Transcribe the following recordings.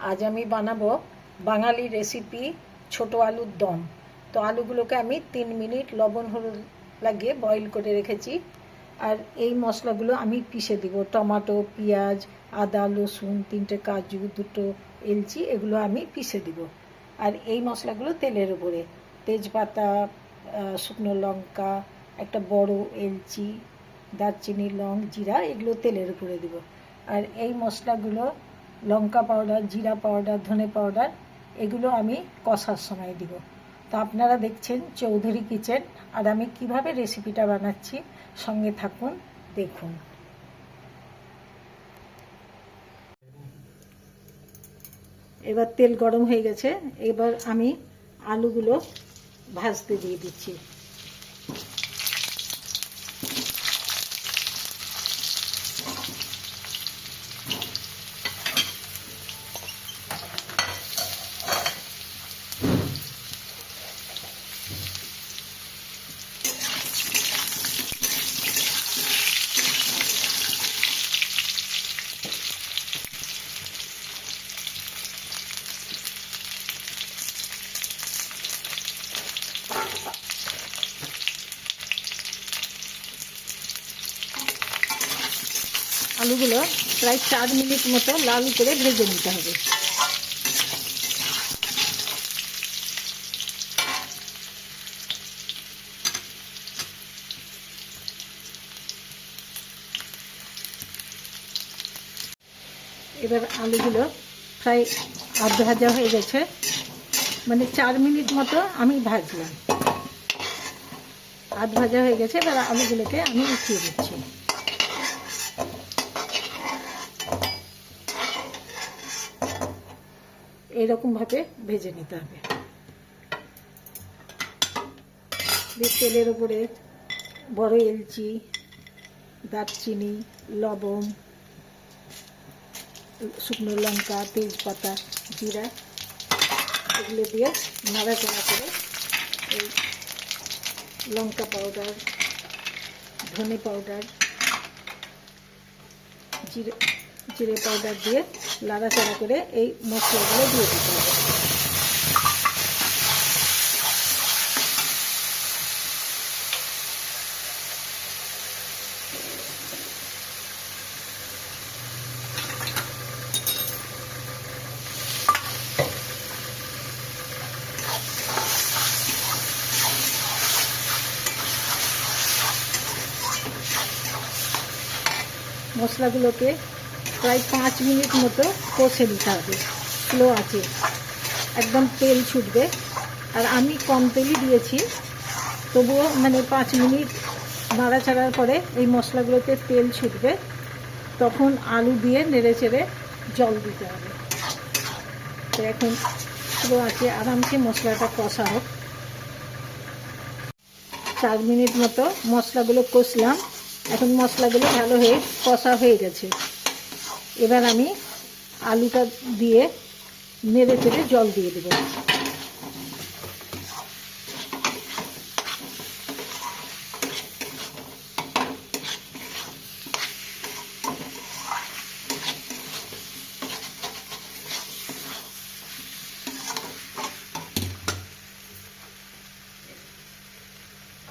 আজ আমি বানাবো বাঙালি রেসিপি ছোট আলুর দম। তো আলুগুলোকে আমি 3 মিনিট লবণ হলুদ লাগিয়ে বয়েল করে রেখেছি। আর এই মশলাগুলো আমি পিষে দিব, টমেটো, পেঁয়াজ, আদা, রসুন, 3টে কাজু, 2টো এলচি, এগুলো আমি পিষে দিব। আর এই মশলাগুলো তেলের উপরে তেজপাতা, শুকনো লঙ্কা, একটা বড় এলচি, দারচিনি, লং, জিরা, এগুলো তেলের উপরে দিব। আর এই মশলাগুলো লঙ্কা পাউডার, জিরা পাউডার, ধনে পাউডার, এগুলো আমি কষার সময় দিব। তো আপনারা দেখছেন চৌধুরী কিচেন, আর আমি কিভাবে রেসিপিটা বানাচ্ছি, সঙ্গে থাকুন, দেখুন। এবার তেল গরম হয়ে গেছে, এবার আমি আলুগুলো ভাজতে দিয়ে দিচ্ছি। আলুগুলো প্রায় 4 মিনিট মতো লাল করে ভেজে নিতে হবে। এবার আলুগুলো প্রায় আধ ভাজা হয়ে গেছে, মানে 4 মিনিট মতো আমি ভাজলাম। আধ ভাজা হয়ে গেছে, এবার আলুগুলোকে আমি উঠিয়ে দিচ্ছি। এইরকমভাবে ভেজে নিতে হবে। তেলের উপরে বড় এলচি, দারচিনি, লবঙ্গ, শুকনো লঙ্কা, তেজপাতা, জিরা, এগুলো দিয়ে নাড়াচাড়া করে এই লঙ্কা পাউডার, ধনে পাউডার, জিরে পাউডার দিয়ে নাড়াচাড়া করে এই মশলাগুলো দিয়ে দিতে হবে। মশলাগুলোকে প্রায় 5 মিনিট মতো কষে নিতে হবে স্লো আঁচে, একদম তেল ছুটবে। আর আমি কম তেলই দিয়েছি, তবুও মানে 5 মিনিট নাড়াচাড়ার পরে এই মশলাগুলোতে তেল ছুটবে, তখন আলু দিয়ে নেড়ে চেড়ে জল দিতে হবে। তো এখন স্লো আঁচে আরামসে মশলাটা কষা হোক। 4 মিনিট মতো মশলাগুলো কষলাম, এখন মশলাগুলো ভালো হয়ে কষা হয়ে গেছে। এবার আমি আলুটা দিয়ে নেড়ে চেড়ে জল দিয়ে দেব।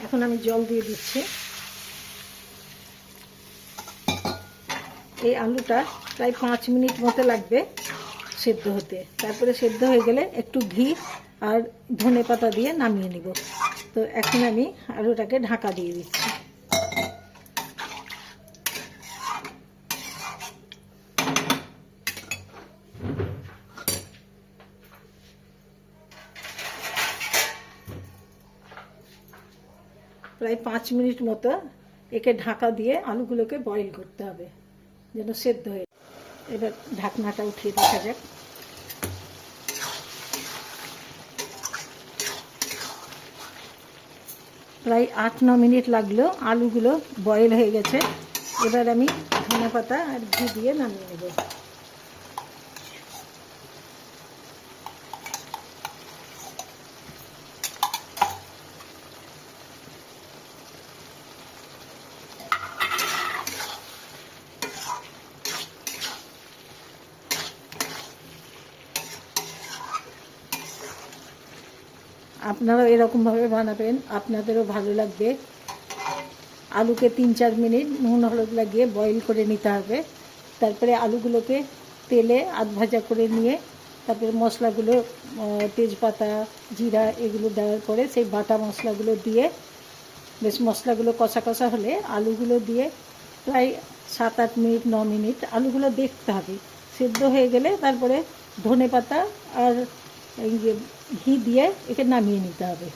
এখন আমি জল দিয়ে দিচ্ছি। এই আলুটা প্রায় 5 মিনিট মতো লাগবে সেদ্ধ হতে। তারপরে সেদ্ধ হয়ে গেলে একটু ঘি আর ধনে পাতা দিয়ে নামিয়ে নিব। তো এখন আমি আলুটাকে ঢাকা দিয়ে দিচ্ছি। প্রায় 5 মিনিট মতো একে ঢাকা দিয়ে আলুগুলোকে বয়েল করতে হবে যেন সেদ্ধ হয়ে। এবার ঢাকনাটা উঠিয়ে দেখা যাক। প্রায় 8-9 মিনিট লাগলো, আলুগুলো বয়েল হয়ে গেছে। এবার আমি ধনেপাতা আর ঘি দিয়ে নামিয়ে নেব। আপনারাও এরকমভাবে বানাবেন, আপনাদেরও ভালো লাগবে। আলুকে 3-4 মিনিট নুন হলুদ লাগিয়ে বয়েল করে নিতে হবে। তারপরে আলুগুলোকে তেলে আধ ভাজা করে নিয়ে তারপরে মশলাগুলো তেজপাতা জিরা এগুলো দেওয়ার পরে সেই বাটা মশলাগুলো দিয়ে বেশ মশলাগুলো কষা কষা হলে আলুগুলো দিয়ে প্রায় 7-8 মিনিট 9 মিনিট আলুগুলো দেখতে হবে। সেদ্ধ হয়ে গেলে তারপরে ধনেপাতা আর এই যে ঘি দিয়ে একে নামিয়ে নিতে হবে।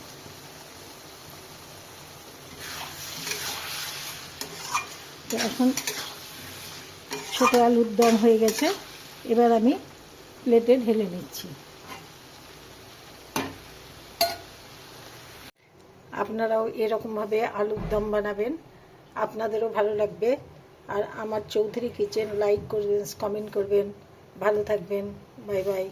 তো এখন ছোটো আলুর দম হয়ে গেছে, এবার আমি প্লেটে ঢেলে নিচ্ছি। আপনারাও এরকমভাবে আলুর দম বানাবেন, আপনাদেরও ভালো লাগবে। আর আমার চৌধুরী কিচেন লাইক করবেন, কমেন্ট করবেন। ভালো থাকবেন, বাই বাই।